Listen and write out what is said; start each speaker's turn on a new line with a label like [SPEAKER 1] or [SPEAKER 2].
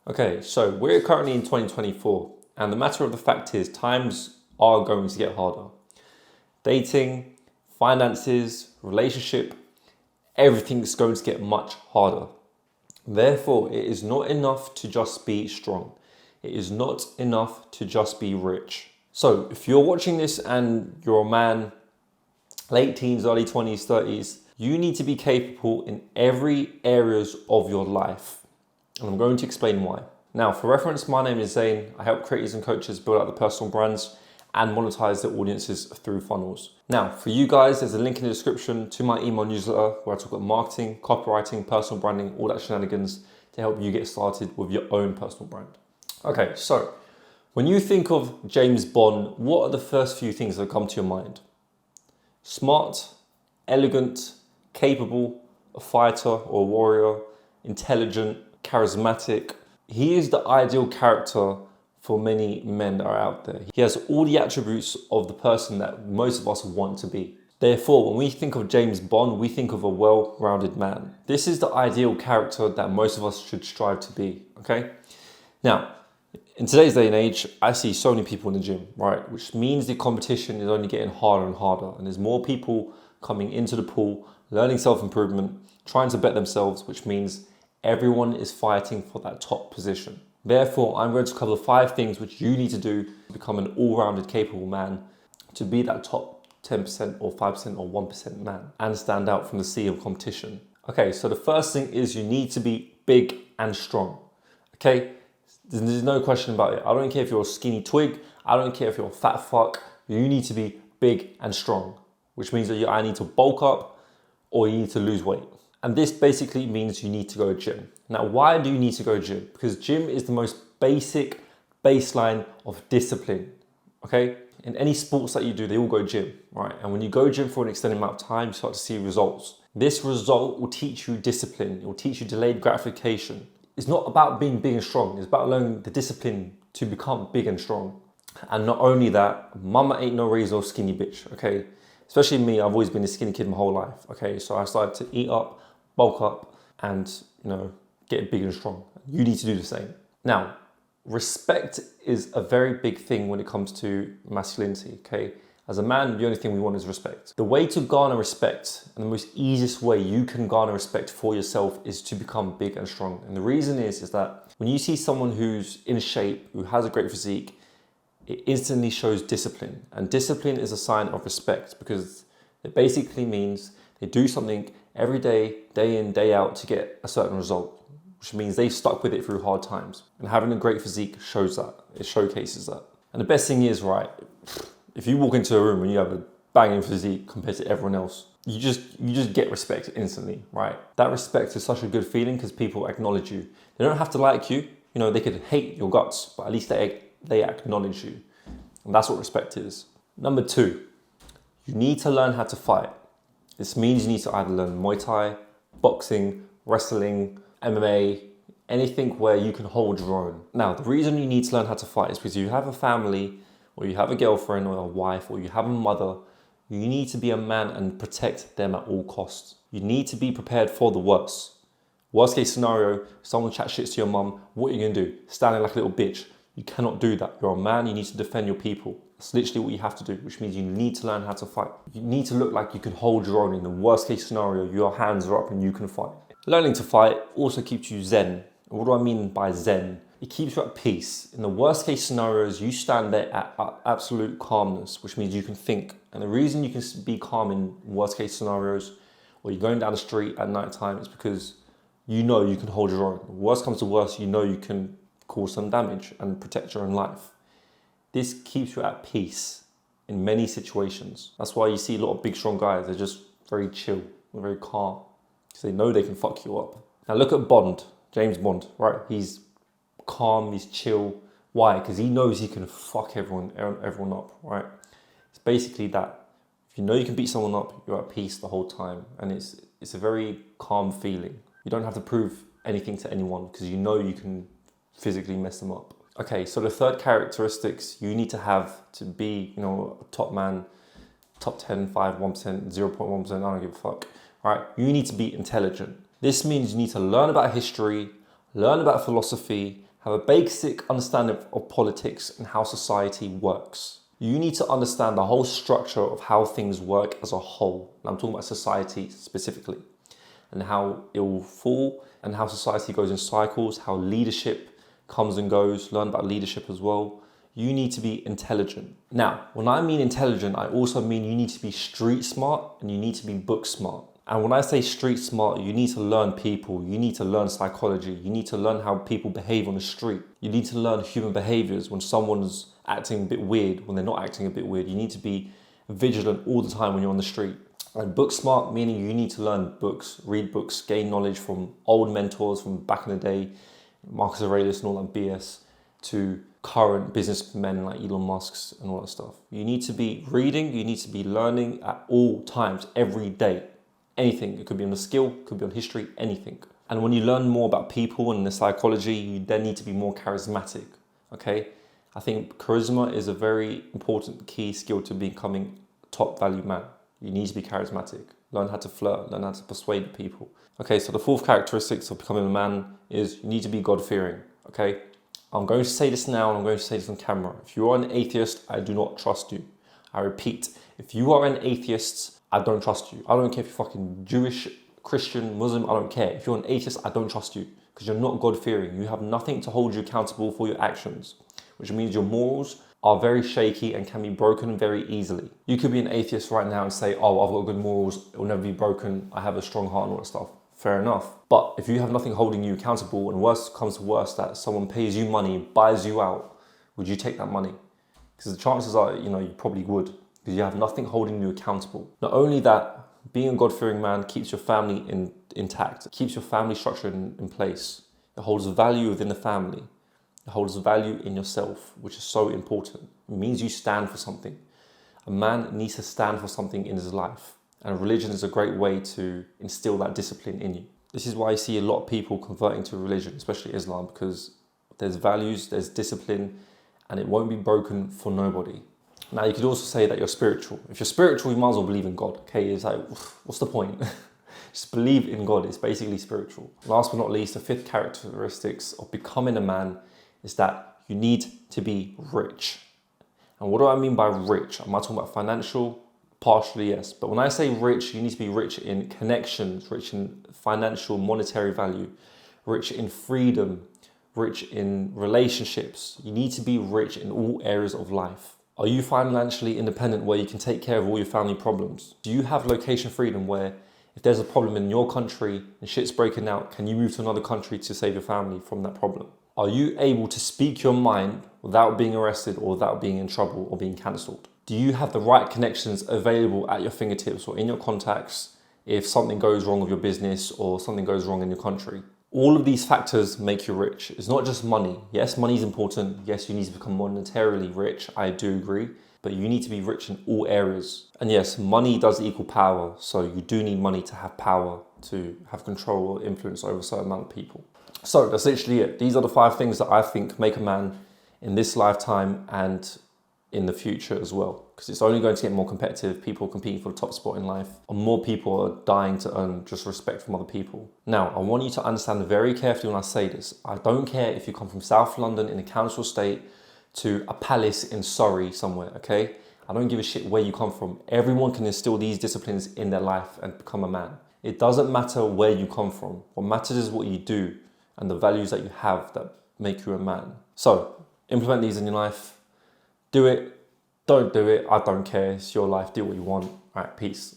[SPEAKER 1] Okay, so we're currently in 2024, and the matter of the fact is, times are going to get harder. Dating, finances, relationship, everything's going to get much harder. Therefore, it is not enough to just be strong. It is not enough to just be rich. So, if you're watching this and you're a man, late teens, early 20s, 30s, you need to be capable in every areas of your life. And I'm going to explain why. Now, for reference, my name is Zane. I help creators and coaches build out the personal brands and monetize their audiences through funnels. Now, for you guys, there's a link in the description to my email newsletter where I talk about marketing, copywriting, personal branding, all that shenanigans to help you get started with your own personal brand. Okay, so when you think of James Bond, what are the first few things that come to your mind? Smart, elegant, capable, a fighter or a warrior, intelligent, charismatic. He is the ideal character for many men that are out there. He has all the attributes of the person that most of us want to be. Therefore, when we think of James Bond, we think of a well-rounded man. This is the ideal character that most of us should strive to be, okay? Now, in today's day and age, I see so many people in the gym, right? Which means the competition is only getting harder and harder. And there's more people coming into the pool, learning self-improvement, trying to bet themselves, which means everyone is fighting for that top position. Therefore, I'm going to cover 5 things which you need to do to become an all-rounded capable man, to be that top 10% or 5% or 1% man and stand out from the sea of competition. Okay, so the first thing is you need to be big and strong, okay? There's no question about it. I don't care if you're a skinny twig. I don't care if you're a fat fuck. You need to be big and strong, which means that you either need to bulk up or you need to lose weight. And this basically means you need to go to gym. Now, why do you need to go to gym? Because gym is the most basic baseline of discipline, okay? In any sports that you do, they all go gym, right? And when you go gym for an extended amount of time, you start to see results. This result will teach you discipline. It will teach you delayed gratification. It's not about being big and strong. It's about learning the discipline to become big and strong. And not only that, mama ain't no razor skinny bitch, okay? Especially me, I've always been a skinny kid my whole life, okay? So I started to eat up, bulk up, and, get big and strong. You need to do the same. Now, respect is a very big thing when it comes to masculinity, okay? As a man, the only thing we want is respect. The way to garner respect, and the most easiest way you can garner respect for yourself, is to become big and strong. And the reason is that when you see someone who's in shape, who has a great physique, it instantly shows discipline. And discipline is a sign of respect because it basically means they do something every day, day in, day out to get a certain result, which means they've stuck with it through hard times. And having a great physique shows that. It showcases that. And the best thing is, right, if you walk into a room and you have a banging physique compared to everyone else, you just get respect instantly, right? That respect is such a good feeling because people acknowledge you. They don't have to like you. They could hate your guts, but at least they acknowledge you. And that's what respect is. Number 2, you need to learn how to fight. This means you need to either learn Muay Thai, boxing, wrestling, MMA, anything where you can hold your own. Now, the reason you need to learn how to fight is because you have a family, or you have a girlfriend or a wife, or you have a mother. You need to be a man and protect them at all costs. You need to be prepared for the worst. Worst case scenario, someone chat shit to your mum, what are you gonna do? Standing like a little bitch. You cannot do that. You're a man, you need to defend your people. That's literally what you have to do, which means you need to learn how to fight. You need to look like you can hold your own. In the worst case scenario, your hands are up and you can fight. Learning to fight also keeps you zen. What do I mean by zen? It keeps you at peace. In the worst case scenarios, you stand there at absolute calmness, which means you can think. And the reason you can be calm in worst case scenarios, or you're going down the street at night time, is because you know you can hold your own. Worst comes to worst, you know you can cause some damage and protect your own life. This keeps you at peace in many situations. That's why you see a lot of big, strong guys. They're just very chill, they're very calm, because they know they can fuck you up. Now look at Bond, James Bond, right? He's calm, he's chill. Why? Because he knows he can fuck everyone up, right? It's basically that. If you know you can beat someone up, you're at peace the whole time. And it's a very calm feeling. You don't have to prove anything to anyone because you know you can physically mess them up. Okay, so the third characteristics you need to have to be, a top man, top 10, 5, 1%, 0.1%, I don't give a fuck, right? You need to be intelligent. This means you need to learn about history, learn about philosophy, Have a basic understanding of politics and how society works. You need to understand the whole structure of how things work as a whole. And I'm talking about society specifically, and how it will fall, and how society goes in cycles, how leadership comes and goes. Learn about leadership as well. You need to be intelligent. Now, when I mean intelligent, I also mean you need to be street smart and you need to be book smart. And when I say street smart, you need to learn people, you need to learn psychology, you need to learn how people behave on the street. You need to learn human behaviors when someone's acting a bit weird, when they're not acting a bit weird. You need to be vigilant all the time when you're on the street. And book smart, meaning you need to learn books, read books, gain knowledge from old mentors from back in the day, Marcus Aurelius and all that BS, to current businessmen like Elon Musk's and all that stuff. You need to be reading, you need to be learning at all times, every day. Anything, it could be on a skill, it could be on history, anything. And when you learn more about people and the psychology, you then need to be more charismatic, okay? I think charisma is a very important key skill to becoming a top value man. You need to be charismatic, learn how to flirt, learn how to persuade people. Okay, so the fourth characteristics of becoming a man is you need to be God-fearing, okay? I'm going to say this now and I'm going to say this on camera. If you are an atheist, I do not trust you. I repeat, if you are an atheist, I don't trust you. I don't care if you're fucking Jewish, Christian, Muslim, I don't care. If you're an atheist, I don't trust you because you're not God-fearing. You have nothing to hold you accountable for your actions, which means your morals are very shaky and can be broken very easily. You could be an atheist right now and say, oh, I've got good morals, it will never be broken, I have a strong heart and all that stuff. Fair enough. But if you have nothing holding you accountable and worse comes to worse, that someone pays you money, buys you out, would you take that money? Because the chances are, you probably would, because you have nothing holding you accountable. Not only that, being a God-fearing man keeps your family intact. It keeps your family structure in place. It holds value within the family. It holds value in yourself, which is so important. It means you stand for something. A man needs to stand for something in his life. And religion is a great way to instill that discipline in you. This is why I see a lot of people converting to religion, especially Islam, because there's values, there's discipline, and it won't be broken for nobody. Now, you could also say that you're spiritual. If you're spiritual, you might as well believe in God, okay? It's like, what's the point? Just believe in God. It's basically spiritual. Last but not least, the fifth characteristics of becoming a man is that you need to be rich. And what do I mean by rich? Am I talking about financial? Partially, yes. But when I say rich, you need to be rich in connections, rich in financial, monetary value, rich in freedom, rich in relationships. You need to be rich in all areas of life. Are you financially independent where you can take care of all your family problems? Do you have location freedom where if there's a problem in your country and shit's breaking out, can you move to another country to save your family from that problem? Are you able to speak your mind without being arrested or without being in trouble or being cancelled? Do you have the right connections available at your fingertips or in your contacts if something goes wrong with your business or something goes wrong in your country? All of these factors make you rich. It's not just money. Yes, money is important. Yes, you need to become monetarily rich. I do agree. But you need to be rich in all areas. And yes, money does equal power. So you do need money to have power, to have control or influence over a certain amount of people. So that's literally it. These are the 5 things that I think make a man in this lifetime and in the future as well. Because it's only going to get more competitive. People are competing for the top spot in life. And more people are dying to earn just respect from other people. Now, I want you to understand very carefully when I say this. I don't care if you come from South London in a council estate to a palace in Surrey somewhere, okay? I don't give a shit where you come from. Everyone can instill these disciplines in their life and become a man. It doesn't matter where you come from. What matters is what you do and the values that you have that make you a man. So, implement these in your life. Do it. Don't do it. I don't care. It's your life. Do what you want. All right, peace.